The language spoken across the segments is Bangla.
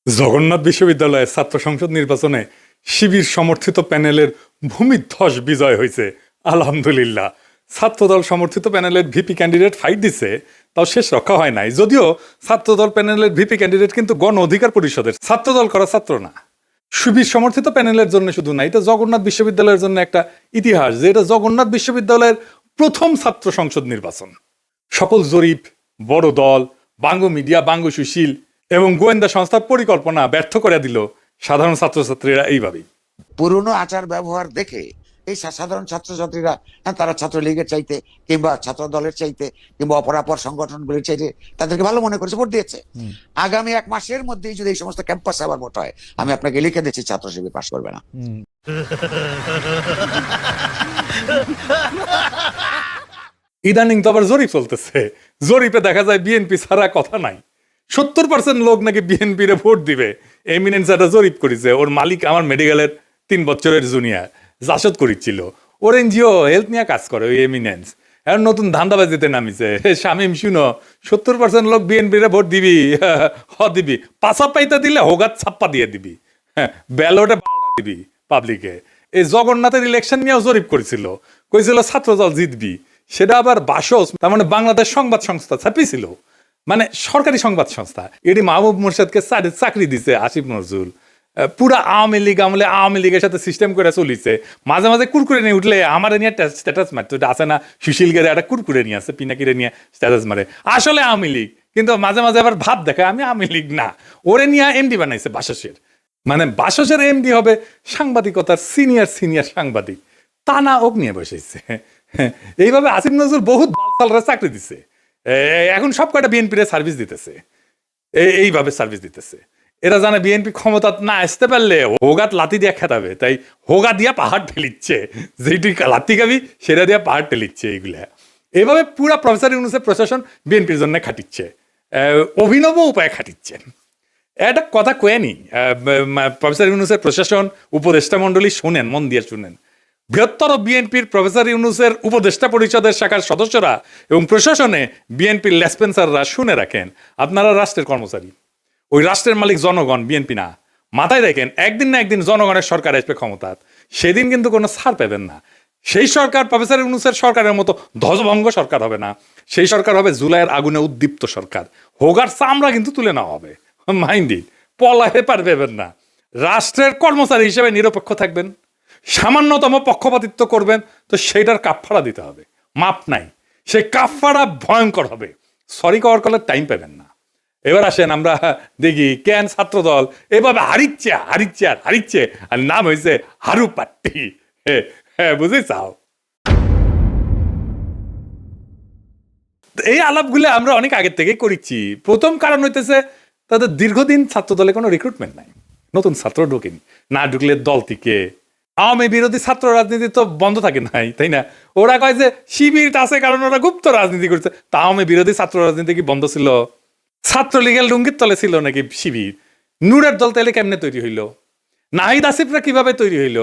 জগন্নাথ বিশ্ববিদ্যালয়ের ছাত্র সংসদ নির্বাচনে শিবির সমর্থিত প্যানেলের ভূমিধ্বস বিজয় হয়েছে। আলহামদুলিল্লাহ। ছাত্রদল সমর্থিত প্যানেলের ভিপি ক্যান্ডিডেট ফাইট দিচ্ছে, তাও শেষ রক্ষা হয় নাই। যদিও ছাত্রদল প্যানেলের ভিপি ক্যান্ডিডেট কিন্তু গণ অধিকার পরিষদের, ছাত্রদল করা ছাত্র না। শিবির সমর্থিত প্যানেলের জন্য শুধু না, এটা জগন্নাথ বিশ্ববিদ্যালয়ের জন্য একটা ইতিহাস যে এটা জগন্নাথ বিশ্ববিদ্যালয়ের প্রথম ছাত্র সংসদ নির্বাচন। সকল জরিপ, বড় দল, বাঙ্গু মিডিয়া, বাঙ্গু সুশীল এবং গোয়েন্দা সংস্থার পরিকল্পনা ব্যর্থ করে দিল সাধারণ ছাত্রছাত্রীরা এইভাবেই। পুরনো আচার ব্যবহার দেখে এই সাধারণ ছাত্রছাত্রীরা তারা ছাত্রলীগের চাইতে কিংবা ছাত্র দলের চাইতে কিংবা অপরাপর সংগঠনগুলির চাইতে তাদেরকে ভালো মনে করেছে, ভোট দিয়েছে। আগামী 1 মাসের মধ্যেই যদি এই সমস্ত ক্যাম্পাসে আবার ভোট হয়, আমি আপনাকে লিখে দিচ্ছি ছাত্র শিবির পাশ করবে না। ইদানিং তো আবার জরিপ চলতেছে, জরিপে দেখা যায় বিএনপি ছাড়া কথা নাই। 70% লোক নাকি বিএনপির ভোট দিবে। এমিনেন্স একটা জরিপ করেছে, ওর মালিক আমার মেডিকেলের 3 বছরের জুনিয়র জাসদ করেছিল। ওর এনজিও হেলথ নিয়ে কাজ করে ওই এমিনেন্স, এখন নতুন ধান্দাবাজিতে নামিছে। শামিম শুনো, 70% লোক বিএনপির ভোট দিবি, দিবি পাছা পাইতে দিলে হোগাত ছাপ্পা দিয়ে দিবি, ব্যালটে দিবি পাবলিকে। এই জগন্নাথের ইলেকশন নিয়েও জরিপ করেছিল, কইছিল ছাত্রদল জিতবি। সেটা আবার বাসস, তার মানে বাংলাদেশ সংবাদ সংস্থা ছাপিয়েছিল, মানে সরকারি সংবাদ সংস্থা। এটি মাহবুব মুর্শেদকে চাকরি দিছে আসিফ নজরুল। পুরা আওয়ামী লীগ আমলে আওয়ামী লীগের সাথে সিস্টেম করে চলিছে। মাঝে মাঝে কুরকুরে নিয়ে উঠলে আমার নিয়ে স্ট্যাটাস মারতো, এটা আছে না সুশীল গেরে একটা কুরকুরে নিয়ে আছে, পিনাকিরে নিয়ে স্ট্যাটাস মারে, আসলে আওয়ামী লীগ, কিন্তু মাঝে মাঝে আবার ভাব দেখায় আমি আওয়ামী লীগ না। ওরে নিয়ে এমডি বানাইছে বাসসের, মানে বাসসের এমডি হবে সাংবাদিকতার সিনিয়র সাংবাদিক, তা না ওক নিয়ে বসেছে। এইভাবে আসিফ নজরুল বহুত বালসালরা চাকরি দিছে, এখন সব কয়টা বিএনপির সার্ভিস দিতেছে, এইভাবে সার্ভিস দিতেছে। এরা জানে বিএনপি ক্ষমতা না আসতে পারলে হোগাত লাতি দিয়া খেতাবে, তাই হোগা দিয়া পাহাড় ঠেলিচ্ছে, যেটি লাতি খাবি সেটা দিয়া পাহাড় ঠেলিচ্ছে। এইগুলা এইভাবে পুরা প্রফেসর ইউনূসের প্রশাসন বিএনপির জন্য খাটিচ্ছে, অভিনব উপায়ে খাটিচ্ছেন। একটা কথা কয়েনি, প্রফেসর ইউনূসের প্রশাসন উপদেষ্টা মন্ডলী শুনেন, মন দিয়ে শুনেন। বৃহত্তর বিএনপির প্রফেসর ইউনূসের উপদেষ্টা পরিষদের শাখার সদস্যরা এবং প্রশাসনে বিএনপির লেসপেন্সাররা শুনে রাখেন, আপনারা রাষ্ট্রের কর্মচারী, ওই রাষ্ট্রের মালিক জনগণ, বিএনপি না। মাথায় রাখেন, একদিন না একদিন জনগণের সরকার আসবে ক্ষমতা, সেদিন কিন্তু কোনো ছাড় পাবেন না। সেই সরকার প্রফেসর ইউনূসের সরকারের মতো ধ্বজভঙ্গ সরকার হবে না, সেই সরকার হবে জুলাইয়ের আগুনে উদ্দীপ্ত সরকার। হোগার চামড়া কিন্তু তুলে নেওয়া হবে, মাইন্ডি পলাহে পারবেন না। রাষ্ট্রের কর্মচারী হিসেবে নিরপেক্ষ থাকবেন, সামান্যতম পক্ষপাতিত্ব করবেন তো সেইটার কাফফারা দিতে হবে, মাপ নাই, সেই কাফফারা ভয়ঙ্কর হবে, সরি কওয়ার কলে টাইম পাবেন না। এবার আসেন আমরা দেখি কেন ছাত্রদল এভাবে হারিচ্ছে, আর নাম হয়েছে হারু পাট্টি। হ্যাঁ বুঝে চাও, এই আলাপগুলো আমরা অনেক আগের থেকে করেছি। প্রথম কারণ হইতেছে তাদের দীর্ঘদিন ছাত্রদলে কোনো রিক্রুটমেন্ট নাই, নতুন ছাত্র ঢুকেনি, না ঢুকলে দল থেকে আওয়ামী বিরোধী ছাত্র রাজনীতি তো বন্ধ থাকে নাই, তাই না? ওরা কয় যে শিবির আছে কারণ ওরা গুপ্ত রাজনীতি করছে, তা আওয়ামী বিরোধী ছাত্র রাজনীতি কি বন্ধ ছিল? ছাত্রলীগের লুঙ্গির তলে ছিল নাকি শিবির? নূরের দল তাহলে কেমনে তৈরি হইল? নাহিদ আসিফরা কিভাবে তৈরি হইল?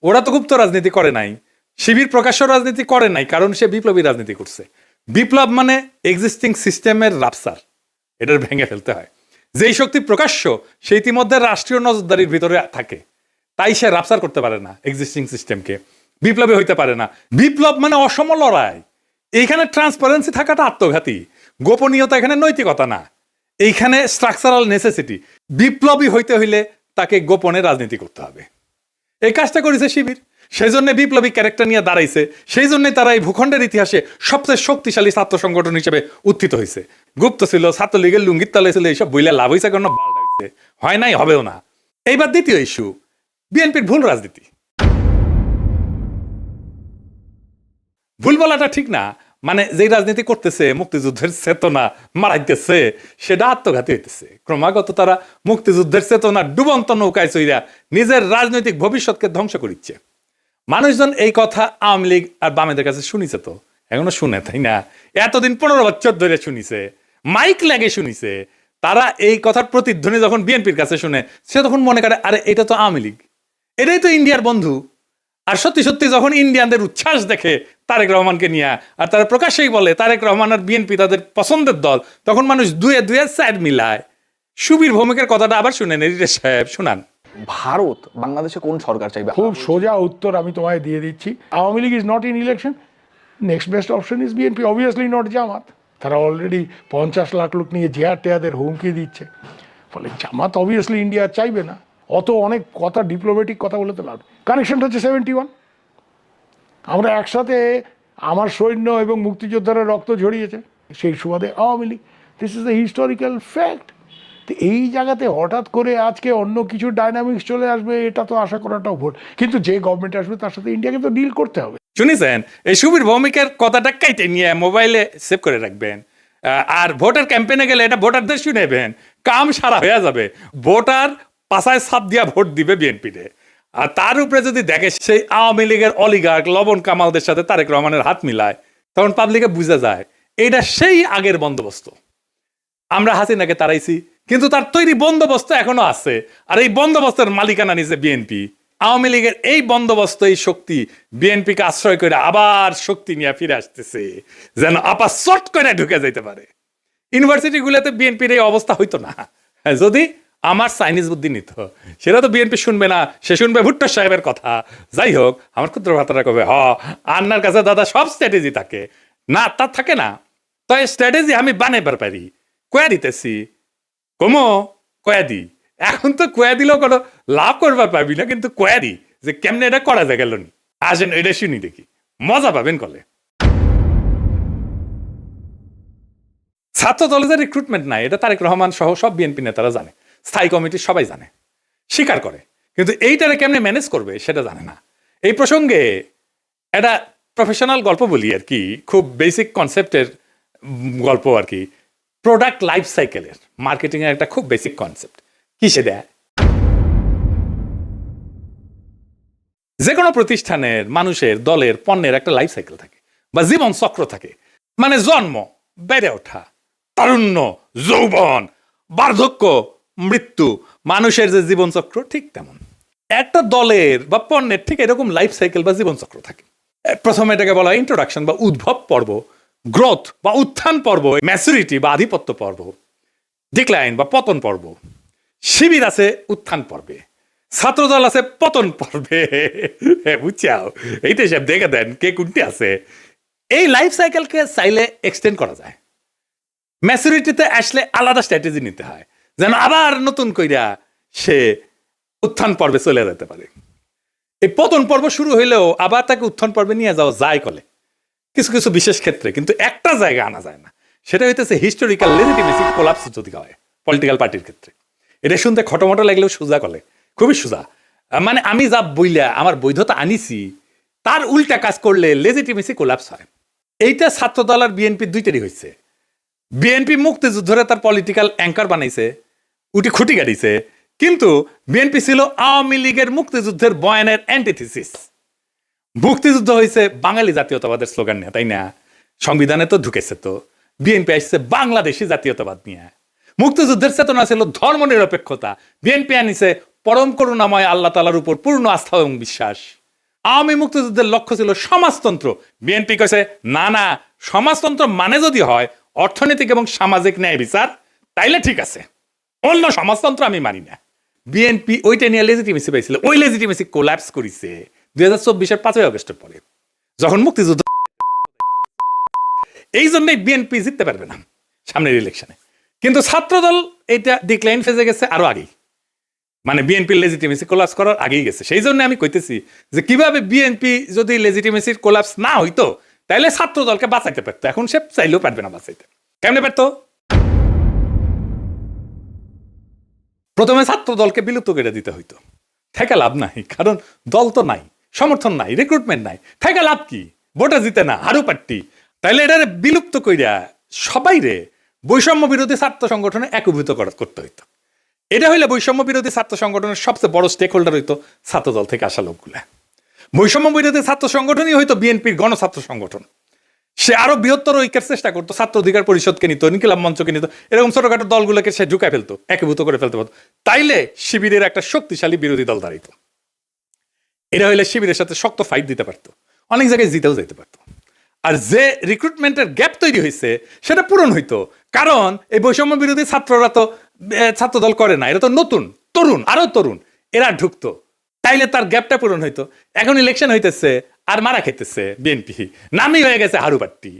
ওরা তো গুপ্ত রাজনীতি করে নাই, শিবির প্রকাশ্য রাজনীতি করে নাই, কারণ সে বিপ্লবী রাজনীতি করছে। বিপ্লব মানে এক্সিস্টিং সিস্টেমের রাপসার, এটার ভেঙে ফেলতে হয়। যেই শক্তি প্রকাশ্য সে ইতিমধ্যে রাষ্ট্রীয় নজরদারির ভিতরে থাকে, তাই সে রাপসার করতে পারে না এক্সিস্টিং সিস্টেমকে, বিপ্লবী হইতে পারে না। বিপ্লব মানে অসম লড়াই, এইখানে ট্রান্সপারেন্সি থাকাটা আত্মঘাতী, গোপনীয়তা এখানে নৈতিকতা না, এইখানে স্ট্রাকচারাল নেসেসিটি। বিপ্লবী হইতে হইলে তাকে গোপনে রাজনীতি করতে হবে। এই কাজটা করেছে শিবির, সেই জন্য বিপ্লবী ক্যারেক্টার নিয়ে দাঁড়াইছে, সেই জন্যই তারা এই ভূখণ্ডের ইতিহাসে সবচেয়ে শক্তিশালী ছাত্র সংগঠন হিসেবে উত্থিত হয়েছে। গুপ্ত ছিল, ছাত্রলীগের লুঙ্গির তলে ছিল, এইসব বইলে লাভ হয়েছে কেন? হয় নাই, হবেও না। এইবার দ্বিতীয় ইস্যু, বিএনপির ভুল রাজনীতি। ভুল বলাটা ঠিক না, মানে যেই রাজনীতি করতেছে মুক্তিযুদ্ধের চেতনা মারাইতেছে, সেটা আত্মঘাতী হইতেছে। ক্রমাগত তারা মুক্তিযুদ্ধের চেতনা ডুবন্ত নৌকায় চইরা নিজের রাজনৈতিক ভবিষ্যৎকে ধ্বংস করিচ্ছে। মানুষজন এই কথা আওয়ামী লীগ আর বামেদের কাছে শুনিছে, তো এখনো শুনে, তাই না? এতদিন 15 বছর ধরে শুনিছে, মাইক লাগে শুনিছে। তারা এই কথার প্রতিধ্বনি যখন বিএনপির কাছে শুনে, সে তখন মনে করে আরে এটা তো আওয়ামী লীগ, এটাই তো ইন্ডিয়ার বন্ধু। আর সত্যি সত্যি যখন ইন্ডিয়ানদের উচ্ছ্বাস দেখে তারেক রহমানকে নিয়ে, আর তারা প্রকাশ্যেই বলে তারেক রহমান আর বিএনপি তাদের পছন্দের দল, তখন মানুষ দুয়ে দুয়ে সাইড মিলায়। সুবীর ভৌমিকের কথাটা আবার শুনেন এডিটর সাহেব, শুনান। ভারত বাংলাদেশে কোন সরকার চাইবে? খুব সোজা উত্তর আমি তোমায় দিয়ে দিচ্ছি। Awami League is not in election, next best option is BNP, obviously not Jamaat. তারা অলরেডি 50 লাখ লোক নিয়ে জিহাদ টেয়াদের হুমকি দিচ্ছে, ফলে জামাত অবভিয়াসলি ইন্ডিয়া চাইবে না। অত অনেক কথা, ডিপ্লোম্যাটিক কথা বলে তো লাভ। কানেকশনটা হচ্ছে 71। আমরা একসাথে, আমার সৈন্য এবং মুক্তিযোদ্ধারা রক্ত ঝরিয়েছে, সেই সুবাদে Awami League. This is the historical fact. তো এই জায়গাতে হঠাৎ করে আজকে অন্য কিছু ডাইনামিক্স চলে আসবে, এটা তো আশা করাটাও ভুল। কিন্তু যে গভর্নমেন্ট আসবে তার সাথে ইন্ডিয়াকে তো ডিল করতে হবে। শুনেছেন, এই সুবীর ভৌমিকের কথাটা কাইটে নিয়ে মোবাইলে সেভ করে রাখবেন, আর ভোটার ক্যাম্পেইনে গেলে এটা ভোটারদের শুনেবেন, কাম সারা হয়ে যাবে। ভোটার পাশায় ছাপ দিয়া ভোট দিবে বিএনপিতে। আর তার উপরে যদি দেখে সেই আওয়ামী লীগের অলিগার্ক লবণ কামালদের সাথে তারেক রহমানের হাত মিলায়, তখন পাবলিকে বুঝা যায় এটা সেই আগের বন্দোবস্ত। আমরা হাসিনাকে তাড়াইছি, কিন্তু তার তৈরি বন্দোবস্ত এখনো আছে, আর এই বন্দোবস্তের মালিকানা নিছে বিএনপি। আওয়ামী লীগের এই বন্দোবস্ত, এই শক্তি বিএনপিকে আশ্রয় করে আবার শক্তি নিয়ে ফিরে আসতেছে, যেন আপা চট করে ঢুকে যাইতে পারে। ইউনিভার্সিটিগুলোতে বিএনপির এই অবস্থা হইতো না যদি আমার চাইনিজ বুদ্ধি নিত। সেটা তো বিএনপি শুনবে না, সে শুনবে ভুট্টো সাহেবের কথা। যাই হোক, আমার ক্ষুদ্র ভাতারা কবে আন্নার কাছে দাদা সব স্ট্র্যাটেজি থাকে না, তার থাকে না। তাই স্ট্র্যাটেজি আমি বানাইবার পারি, কয়া দিতেছি কমো কয়া দি। এখন তো কয়া দিলেও কোনো লাভ করবার পাবি না, কিন্তু কয়া দি যে কেমনে এটা করা যায় গেল নি। আসেন এটা শুনি দেখি, মজা পাবেন কলে। ছাত্র দলে যে রিক্রুটমেন্ট নাই, এটা তারেক রহমান সহ সব বিএনপি নেতারা জানে, স্থায়ী কমিটির সবাই জানে, স্বীকার করে, কিন্তু এইটারে কেমনে ম্যানেজ করবে সেটা জানে না। এই প্রসঙ্গে একটা প্রফেশনাল গল্প বলি আর কি, খুব বেসিক কনসেপ্টের গল্প আর কি। প্রোডাক্ট লাইফ সাইকেলের মার্কেটিং এর একটা খুব বেসিক কনসেপ্ট কি, সেটা যে কোনো প্রতিষ্ঠানের, মানুষের, দলের, পণ্যের একটা লাইফ সাইকেল থাকে বা জীবন চক্র থাকে। মানে জন্ম, বেড়ে ওঠা, তারুণ্য, যৌবন, বার্ধক্য, মৃত্যু, মানুষের যে জীবন চক্র ঠিক তেমন একটা দলের বা পণ্যের ঠিক এরকম লাইফ সাইকেল বা জীবন চক্র থাকে। প্রথমে এটাকে বলা হয় ইন্ট্রোডাকশন বা উদ্ভব পর্ব, গ্রোথ বা উত্থান পর্ব, ম্যাচুরিটি বা আধিপত্য পর্ব, ডিক্লাইন বা পতন পর্ব। শিবির আছে উত্থান পর্বে, ছাত্রদল আছে পতন পর্বে। বুঝছাও, এইটা সব দেখে দেন কে কোনটি আছে। এই লাইফ সাইকেলকে চাইলে এক্সটেন্ড করা যায়। ম্যাচুরিটিতে আসলে আলাদা স্ট্র্যাটেজি নিতে হয়, যেন আবার নতুন কইরা সে উত্থান পর্বে চলে যেতে পারে। এই পতন পর্ব শুরু হইলেও আবার তাকে উত্থান পর্বে নিয়ে যাওয়া যায় কলে কিছু কিছু বিশেষ ক্ষেত্রে, কিন্তু একটা জায়গা আনা যায় না। সেটা হইতেছে হিস্টোরিক্যাল লেজিটিমেসি কোলাপস যদি হয় পলিটিক্যাল পার্টির ক্ষেত্রে। এটা শুনতে খটোমটো লাগলেও সোজা কলে, খুবই সোজা। মানে আমি যা বইলা আমার বৈধতা আনিছি, তার উল্টা কাজ করলে লেজিটিমেসি কোলাপস হয়। এইটা ছাত্রদল আর বিএনপি দুইটারই হয়েছে। বিএনপি মুক্তিযুদ্ধরে তার পলিটিক্যাল অ্যাঙ্কার বানাইছে, উটি খুঁটি গাড়িছে, কিন্তু বিএনপি ছিল আওয়ামী লীগের মুক্তিযুদ্ধের বয়ানের অ্যান্টিথিসিস। মুক্তিযুদ্ধ হয়েছে বাঙালি জাতীয়তাবাদের স্লোগান নিয়ে, তাই না? সংবিধানে তো ঢুকেছে। তো বিএনপি আসছে বাংলাদেশি জাতীয়তাবাদ নিয়ে। মুক্তিযুদ্ধের চেতনা ছিল ধর্ম নিরপেক্ষতা, বিএনপি আনিছে পরম করুণাময় আল্লাহ তাআলার উপর পূর্ণ আস্থা এবং বিশ্বাস। আওয়ামী মুক্তিযুদ্ধের লক্ষ্য ছিল সমাজতন্ত্র, বিএনপি কইছে না না, সমাজতন্ত্র মানে যদি হয় অর্থনৈতিক এবং সামাজিক ন্যায় বিচার, তাইলে ঠিক আছে, অন্য সমাজতন্ত্র আমি মানি না। বিএনপি ওইটা নিয়ে লেজিটিমেসি পাইছিল, ওই লেজিটিমেসি কোল্যাপস করেছে 2024-এর 5ই আগস্টের পরে, যখন মুক্তিযুদ্ধ। এই জন্যই বিএনপি জিততে পারবে না সামনের ইলেকশনে। কিন্তু ছাত্রদল এটা ডিক্লাইন ফেজে গেছে আরো আগেই, মানে বিএনপির লেজিটিমেসি কোলাপস করার আগেই গেছে। সেই জন্য আমি কইতেছি যে কিভাবে বিএনপি যদি লেজিটিমেসির কোলাপস না হইতো, তাহলে ছাত্রদলকে বাঁচাইতে পারতো। এখন সে চাইলেও পারবে না বাঁচাইতে। কেমনে পারতো? প্রথমে ছাত্র দলকে বিলুপ্ত করে দিতে হইতো। থেকে লাভ নাই, কারণ দল তো নাই, সমর্থন নাই, রিক্রুটমেন্ট নাই, থেকে লাভ কি? ভোটে জিতে না, হারু পাট্টি। তাইলে এটা বিলুপ্ত কইরা সবাই রে বৈষম্য বিরোধী ছাত্র সংগঠনে একীভূত করতে হইতো। এটা হইলে বৈষম্য বিরোধী ছাত্র সংগঠনের সবচেয়ে বড় স্টেক হোল্ডার হইতো ছাত্র দল থেকে আসা লোকগুলা। বৈষম্য বিরোধী ছাত্র সংগঠনই হইতো বিএনপির গণছাত্র সংগঠন। সে আরো বৃহত্তর ঐক্যের চেষ্টা করতো, ছাত্র অধিকার পরিষদকে নিত, ইনকিলাব মঞ্চকে নিত, এরকম ছোটখাটো দলগুলোকে সে ঢুকায় ফেলতো, একীভূত করে ফেলতে পারতো। তাইলে শিবিরের একটা শক্তিশালী বিরোধী দল দাঁড়াইতো। এটা হইলে শিবিরের সাথে শক্ত ফাইট দিতে পারতো, অনেক জায়গায় জিতেও যেতে পারতো। আর যে রিক্রুটমেন্টের গ্যাপ তৈরি হয়েছে সেটা পূরণ হইতো, কারণ এই বৈষম্য বিরোধী ছাত্ররা তো ছাত্রদল করে না, এরা তো নতুন তরুণ, আরো তরুণ, এরা ঢুকতো, তাইলে তার গ্যাপটা পূরণ হইতো। এখন ইলেকশন হইতেছে আর মারা খেতেছে বিএনপি, নামই হয়ে গেছে হারুপাট্টি।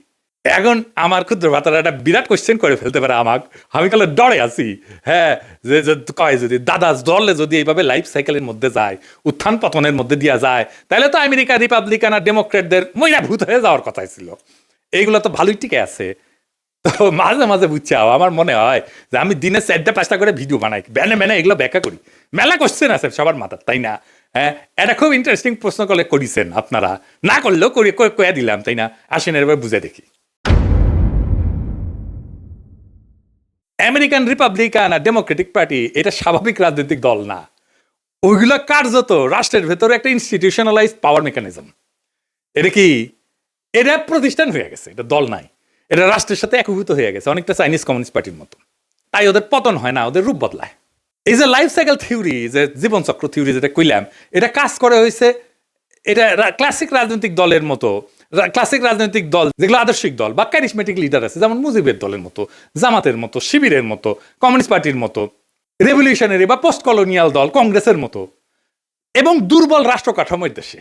এখন আমার ক্ষুদ্র ভাতারা একটা বিরাট কোশ্চেন করে ফেলতে পারে আমাকে, আমি কালে ডরে আছি। হ্যাঁ, যে কয় যদি দাদা দলে যদি এইভাবে লাইফ সাইকেলের মধ্যে যায়, উত্থান পতনের মধ্যে দিয়া যায়, তাহলে তো আমেরিকা রিপাবলিকান আর ডেমোক্রেটদের মইরা ভূত হয়ে যাওয়ার কথাই ছিল। এইগুলো তো ভালোই টিকে আছে। তো মাঝে মাঝে বুঝছাও আমার মনে হয় যে আমি দিনে 4-5টা করে ভিডিও বানাই, ব্যানে এগুলো ব্যাখ্যা করি। মেলা কোশ্চেন আছে সবার মাথার, তাই না? হ্যাঁ, এটা খুব ইন্টারেস্টিং প্রশ্ন করলে করিছেন আপনারা, না করলেও কয়ে দিলাম, তাই না? আসেন এবার বুঝে দেখি। আমেরিকান রিপাবলিকান আর ডেমোক্রেটিক পার্টি এটা স্বাভাবিক রাজনৈতিক দল না। ওইগুলো কার্যত রাষ্ট্রের ভেতরে একটা ইনস্টিটিউশনালাইজ পাওয়ার মেকানিজম। এটা কি, এটা প্রতিষ্ঠান হয়ে গেছে, এটা দল নাই, এটা রাষ্ট্রের সাথে একীভূত হয়ে গেছে, অনেকটা চাইনিজ কমিউনিস্ট পার্টির মতো। তাই ওদের পতন হয় না, ওদের রূপ বদলায়। এই যে লাইফ সাইকেল থিওরি, যে জীবনচক্র থিওরি যেটা কইলাম, এটা কাজ করে হয়েছে, এটা ক্লাসিক রাজনৈতিক দলের মতো, ক্লাসিক রাজনৈতিক দল যেগুলো আদর্শিক দল বা ক্যারিসমেটিক লিডার আছে, যেমন মুজিবের দলের মতো, জামাতের মতো, শিবিরের মতো, কমিউনিস্ট পার্টির মতো, রেভলিউশনারি বা পোস্ট কলোনিয়াল দল কংগ্রেসের মতো, এবং দুর্বল রাষ্ট্র কাঠামোর দেশে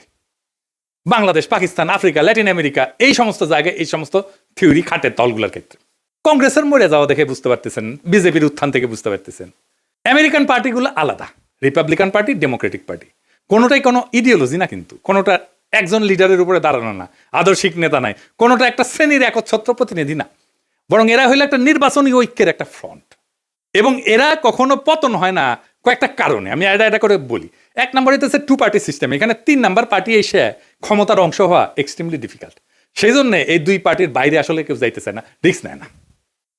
Bangladesh, Pakistan, Africa, Latin America, এই সমস্ত জায়গায় এই সমস্ত থিওরি খাটের দলগুলোর ক্ষেত্রে। কংগ্রেসের মরে যাওয়া দেখে বুঝতে পারতেছেন, বিজেপির উত্থান থেকে বুঝতে পারতেছেন। আমেরিকান পার্টিগুলো আলাদা, রিপাবলিকান পার্টি, ডেমোক্রেটিক পার্টি, কোনোটাই কোনো ইডিওলজি না, কিন্তু কোনোটা একজন লিডারের উপরে দাঁড়ানো না, আদর্শিক নেতা নাই, কোনোটা একটা শ্রেণীর একচ্ছত্র প্রতিনিধি না, বরং এরা হইলো একটা নির্বাচনী ঐক্যের একটা ফ্রন্ট। এবং এরা কখনো পতন হয় না কয়েকটা কারণে, আমি এটা করে বলি। এক নম্বর হইতেছে 2 পার্টি সিস্টেম, এখানে 3 নাম্বার পার্টি এসে ক্ষমতার অংশ হওয়া এক্সট্রিমলি ডিফিকাল্ট। সেই জন্য এই 2 পার্টির বাইরে আসলে কেউ যাইতে চায় না, রিস্ক নেয় না।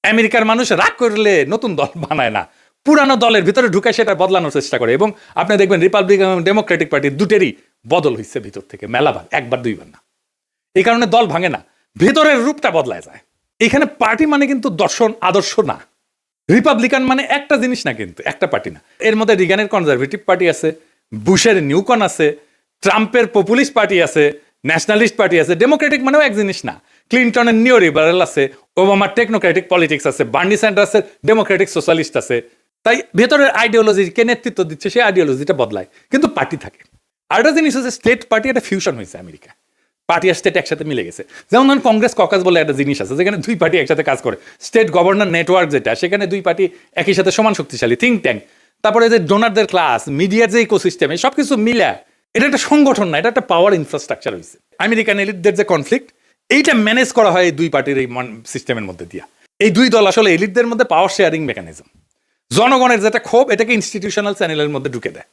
আমেরিকার মানুষ রাগ করলে নতুন দল বানায় না, পুরানো দলের ভিতরে ঢুকে সেটা বদলানোর চেষ্টা করে। এবং আপনি দেখবেন রিপাবলিকান এবং ডেমোক্রেটিক পার্টি দুটেরই বদল হয়েছে ভিতর থেকে মেলাবার, 1-2বার না। এই কারণে দল ভাঙে না, ভেতরের রূপটা বদলায় যায়। এখানে পার্টি মানে কিন্তু দর্শন আদর্শ না, রিপাবলিকান মানে একটা জিনিস না, কিন্তু একটা পার্টি না। এর মধ্যে রিগানের কনজারভেটিভ পার্টি আছে, বুশের নিউকন আছে, ট্রাম্পের পপুলিস্ট পার্টি আছে, ন্যাশনালিস্ট পার্টি আছে। ডেমোক্রেটিক মানেও এক জিনিস না, ক্লিনটনের নিও লিবারেল আছে, ওবামার টেকনোক্রেটিক পলিটিক্স আছে, বার্নি স্যান্ডার্সের ডেমোক্রেটিক সোশ্যালিস্ট আছে। তাই ভেতরের আইডিওলজি কে নেতৃত্ব দিচ্ছে সেই আইডিওলজিটা বদলায়, কিন্তু পার্টি থাকে। আরেকটা জিনিস হচ্ছে স্টেট পার্টি একটা ফিউশন হয়েছে আমেরিকা, পার্টি আর স্টেট একসাথে মিলে গেছে। যেমন ধরুন কংগ্রেস ককাস বলে একটা জিনিস আছে, যেখানে 2 পার্টি একসাথে কাজ করে। স্টেট গভর্নর নেটওয়ার্ক যেটা, সেখানে 2 পার্টি একই সাথে সমান শক্তিশালী, থিঙ্ক ট্যাঙ্ক, তারপরে যে ডোনারদের ক্লাস, মিডিয়ার যে ইকোসিস্টেম, এই সবকিছু মিলে এটা একটা সংগঠন না, এটা একটা পাওয়ার ইনফ্রাস্ট্রাকচার হয়েছে। আমেরিকান এলিটদের যে কনফ্লিক্ট, এইটা ম্যানেজ করা হয় এই 2 পার্টির এই সিস্টেমের মধ্যে দিয়া। এই 2 দল আসলে এলিটদের মধ্যে পাওয়ার শেয়ারিং মেকানিজম, জনগণের যেটা ক্ষোভ এটাকে ইনস্টিটিউশনাল চ্যানেলের মধ্যে ঢুকে দেয়।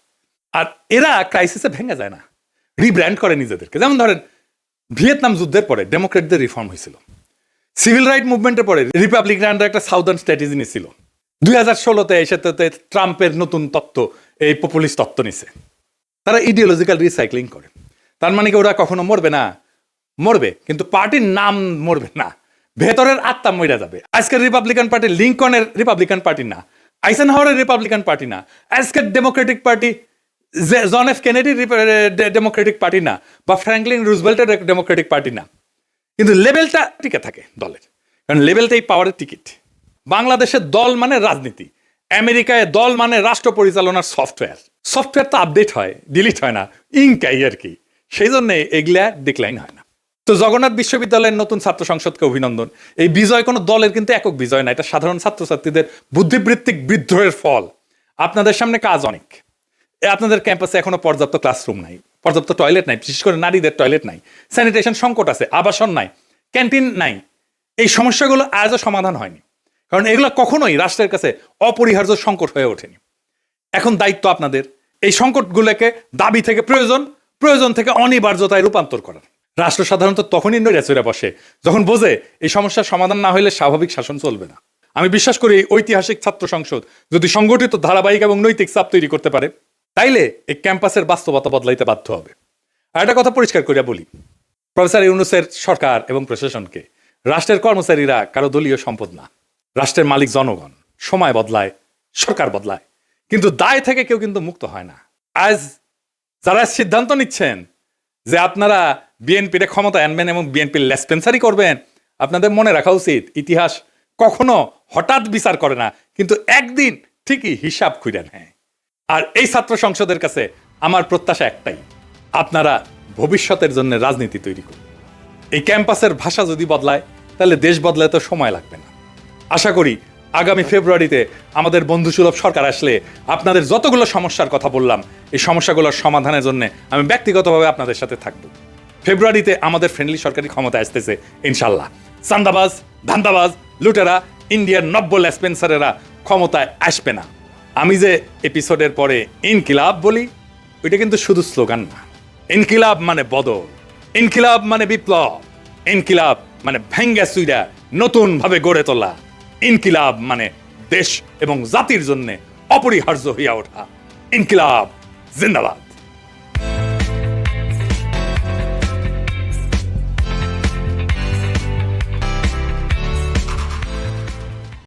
আর এরা ক্রাইসিসে ভেঙে যায় না, রিব্র্যান্ড করে নিজেদেরকে। যেমন ধরেন ভিয়েতনাম যুদ্ধের পরে ডেমোক্রেটদের রিফর্ম হয়েছিল, সিভিল রাইট মুভমেন্টের পরে রিপাবলিকানরা একটা সাউদার্ন স্ট্র্যাটেজি নিয়েছিল, 2016-তে এসে ট্রাম্পের নতুন তত্ত্ব, এই পপুলিস্ট তত্ত্ব নিছে। তারা ইডিওলজিক্যাল রিসাইক্লিং করে। তার মানে কি ওরা কখনো মরবে না? মরবে, কিন্তু পার্টির নাম মরবে না, ভেতরের আত্মা মরে যাবে। আজকের রিপাবলিকান পার্টি লিঙ্কনের রিপাবলিকান পার্টি না, আইসেনহাওয়ারের রিপাবলিকান পার্টি না, আজকের ডেমোক্রেটিক পার্টি জন এফ কেনেডির ডেমোক্রেটিক পার্টি না, বা ফ্র্যাঙ্কলিন রুজভেল্টের ডেমোক্রেটিক পার্টি না, কিন্তু লেভেলটা টিকে থাকে দলের, কারণ লেভেলটাই পাওয়ারের টিকিট। বাংলাদেশের দল মানে রাজনীতি, আমেরিকায় দল মানে রাষ্ট্র পরিচালনার সফটওয়্যার। সফটওয়্যার তো আপডেট হয়, ডিলিট হয় না, ইনকাই আর কি। সেই জন্য এগুলা ডিক্লাইন হয় না। তো জগন্নাথ বিশ্ববিদ্যালয়ের নতুন ছাত্র সংসদকে অভিনন্দন। এই বিজয় কোনো দলের কিন্তু একক বিজয় না, এটা সাধারণ ছাত্রছাত্রীদের বুদ্ধিবৃত্তিক বিদ্রোহের ফল। আপনাদের সামনে কাজ অনেক, আপনাদের ক্যাম্পাসে এখনো পর্যাপ্ত ক্লাসরুম নাই, পর্যাপ্ত টয়লেট নাই, বিশেষ করে নারীদের টয়লেট নাই, স্যানিটেশন সংকট আছে, আবাসন নাই, ক্যান্টিন নাই। এই সমস্যাগুলো আজও সমাধান হয়নি, কারণ এগুলো কখনোই রাষ্ট্রের কাছে অপরিহার্য সংকট হয়ে ওঠেনি। এখন দায়িত্ব আপনাদের এই সংকটগুলোকে দাবি থেকে প্রয়োজন, প্রয়োজন থেকে অনিবার্যতায় রূপান্তর করার। রাষ্ট্র সাধারণত তখনই নড়ে বসে যখন বোঝে এই সমস্যার সমাধান না হলে স্বাভাবিক শাসন চলবে না। আমি বিশ্বাস করি ঐতিহাসিক ছাত্র সংসদ যদি সংগঠিত, ধারাবাহিক এবং নৈতিক চাপ তৈরি করতে পারে, তাইলে এই ক্যাম্পাসের বাস্তবতা বদলাইতে বাধ্য হবে। আর একটা কথা পরিষ্কার করিয়া বলি, প্রফেসর ইউনূসের সরকার এবং প্রশাসনকে, রাষ্ট্রের কর্মচারীরা কারো দলীয় সম্পদ না, রাষ্ট্রের মালিক জনগণ। সময় বদলায়, সরকার বদলায়, কিন্তু দায় থেকে কেউ কিন্তু মুক্ত হয় না। আজ যারা সিদ্ধান্ত নিচ্ছেন যে আপনারা বিএনপির ক্ষমতা আনবেন এবং বিএনপির লেসপেন্সারি করবেন, আপনাদের মনে রাখা উচিত ইতিহাস কখনো হঠাৎ বিচার করে না, কিন্তু একদিন ঠিকই হিসাব খুঁজেন। হ্যাঁ, আর এই ছাত্র সংসদের কাছে আমার প্রত্যাশা একটাই, আপনারা ভবিষ্যতের জন্য রাজনীতি তৈরি করুন। এই ক্যাম্পাসের ভাষা যদি বদলায় তাহলে দেশ বদলায় তো সময় লাগবে না। আশা করি আগামী ফেব্রুয়ারিতে আমাদের বন্ধুসুলভ সরকার আসলে আপনাদের যতগুলো সমস্যার কথা বললাম এই সমস্যাগুলোর সমাধানের জন্য আমি ব্যক্তিগতভাবে আপনাদের সাথে থাকব। ফেব্রুয়ারিতে আমাদের ফ্রেন্ডলি সরকারি ক্ষমতা আসতেছে ইনশাল্লাহ। চান্দাবাজ, ধান্দাবাজ, লুটেরা, ইন্ডিয়ার নব্য লেসপেন্সারেরা ক্ষমতায় আসবে না। আমি যে এপিসোডের পরে ইনকিলাব বলি, ওইটা কিন্তু শুধু স্লোগান না। ইনকিলাব মানে বদল, ইনকিলাব মানে বিপ্লব, ইনকিলাব মানে ভেঙ্গা সুইরা নতুন ভাবে গড়ে তোলা, ইনকিলাব মানে দেশ এবং জাতির জন্য অপরিহার্য হইয়া ওঠা। ইনকিলাব জিন্দাবাদ।